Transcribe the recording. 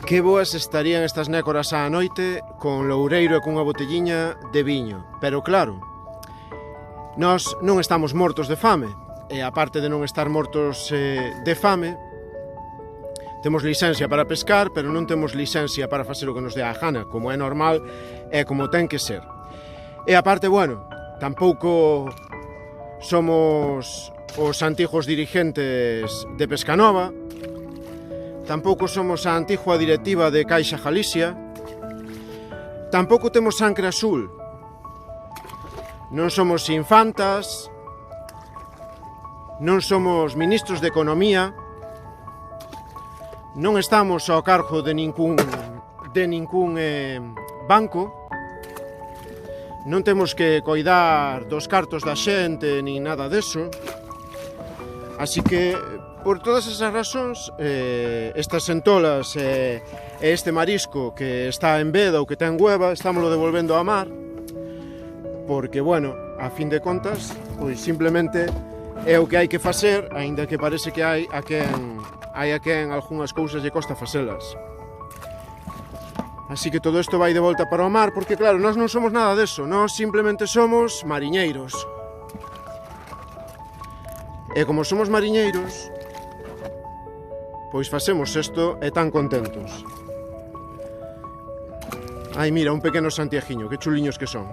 Que boas estarían estas nécoras á noite con loureiro e cunha botelliña de viño. Pero claro, nós non estamos mortos de fame. E aparte de non estar mortos de fame, temos licencia para pescar, pero non temos licencia para facer o que nos dé a gana, como é normal e como ten que ser. E aparte, bueno, tampouco somos os antigos dirigentes de Pescanova, tampouco somos a antigua directiva de Caixa Galicia, tampouco temos sangre azul, non somos infantas, non somos ministros de Economía, non estamos ao cargo de ningún banco, non temos que coidar dos cartos da xente nin nada deso. Así que, por todas esas razóns, estas sentolas e este marisco que está en veda ou que ten hueva, estámoslo devolvendo ao mar, porque, bueno, a fin de contas, pois simplemente é o que hai que facer, aínda que parece que hai a quen algunhas cousas lle costa facelas. Así que todo isto vai de volta para o mar, porque claro, nós non somos nada deso, nós simplemente somos mariñeiros. E como somos mariñeiros, pois facemos isto e tan contentos. Ai, mira, un pequeno santiaguiño, que chuliños que son.